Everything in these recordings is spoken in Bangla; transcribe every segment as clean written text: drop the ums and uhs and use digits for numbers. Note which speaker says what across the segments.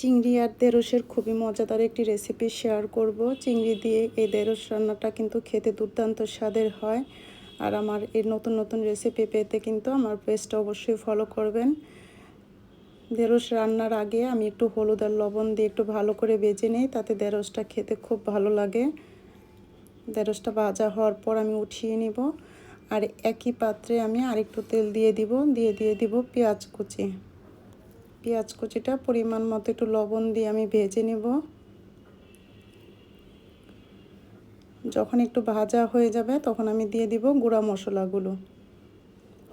Speaker 1: চিংড়ি আর ঢেঁড়সের খুবই মজাদার একটি রেসিপি শেয়ার করব। চিংড়ি দিয়ে এই ঢেঁড়স রান্নাটা কিন্তু খেতে দুর্দান্ত স্বাদের হয়। আর আমার এই নতুন নতুন রেসিপি পেতে কিন্তু আমার পেজটা অবশ্যই ফলো করবেন। ঢেঁড়স রান্নার আগে আমি একটু হলুদ আর লবণ দিয়ে একটু ভালো করে ভেজে নিই, তাতে ঢেঁড়সটা খেতে খুব ভালো লাগে। ঢেঁড়সটা ভাজা হওয়ার পর আমি উঠিয়ে নিব। আর একই পাত্রে আমি আরেকটু তেল দিয়ে দিব পেঁয়াজ কুচি। পেঁয়াজ কুচিটা পরিমাণ মতো একটু লবণ দিয়ে আমি ভেজে নেব। যখন একটু ভাজা হয়ে যাবে তখন আমি দিয়ে দিব গুঁড়া মশলাগুলো,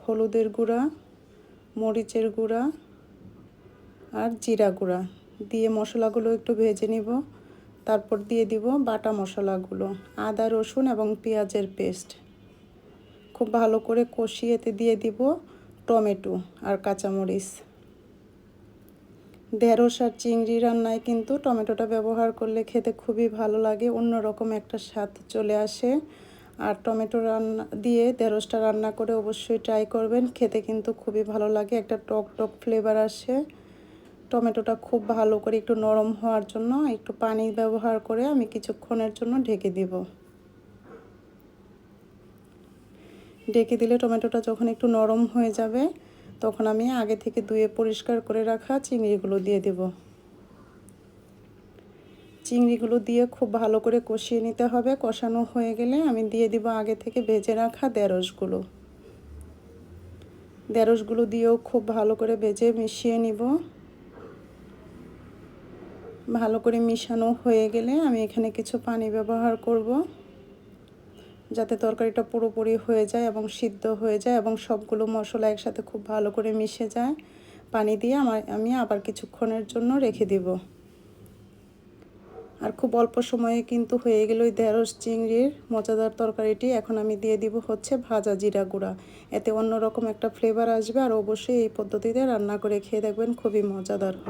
Speaker 1: হলুদের গুঁড়া, মরিচের গুঁড়া আর জিরা গুঁড়া দিয়ে মশলাগুলো একটু ভেজে নিব। তারপর দিয়ে দিব বাটা মশলাগুলো, আদা রসুন এবং পেঁয়াজের পেস্ট। খুব ভালো করে কষিয়ে এতে দিয়ে দিব টমেটো আর কাঁচামরিচ। ঢেঁড়স আর চিংড়ি রান্নায় কিন্তু টমেটোটা ব্যবহার করলে খেতে খুবই ভালো লাগে, অন্যরকম একটা স্বাদ চলে আসে। আর টমেটো রান্না দিয়ে ঢেঁড়সটা রান্না করে অবশ্যই ট্রাই করবেন, খেতে কিন্তু খুবই ভালো লাগে, একটা টক টক ফ্লেভার আসে। টমেটোটা খুব ভালো করে একটু নরম হওয়ার জন্য একটু পানি ব্যবহার করে আমি কিছুক্ষণের জন্য ঢেকে দিব। ঢেকে দিলে টমেটোটা যখন একটু নরম হয়ে যাবে তখন আমি আগে থেকে ধুয়ে পরিষ্কার করে রাখা চিংড়িগুলো দিয়ে দেব। চিংড়িগুলো দিয়ে খুব ভালো করে কষিয়ে নিতে হবে। কষানো হয়ে গেলে আমি দিয়ে দিব আগে থেকে ভেজে রাখা ঢেঁড়সগুলো। ঢেঁড়সগুলো দিয়েও খুব ভালো করে ভেজে মিশিয়ে নিব। ভালো করে মিশানো হয়ে গেলে আমি এখানে কিছু পানি ব্যবহার করব, যাতে তরকারিটা পুরোপুরি হয়ে যায় এবং সিদ্ধ হয়ে যায় এবং সবগুলো মশলা একসাথে খুব ভালো করে মিশে যায়। পানি দিয়ে আমি আবার কিছুক্ষণের জন্য রেখে দিব। আর খুব অল্প সময়ে কিন্তু হয়ে গেল ওই ঢেঁড়স চিংড়ির মজাদার তরকারিটি। এখন আমি দিয়ে দিব হচ্ছে ভাজা জিরা গুঁড়া, এতে অন্যরকম একটা ফ্লেভার আসবে। আর অবশ্যই এই পদ্ধতিতে রান্না করে খেয়ে দেখবেন, খুবই মজাদার হয়।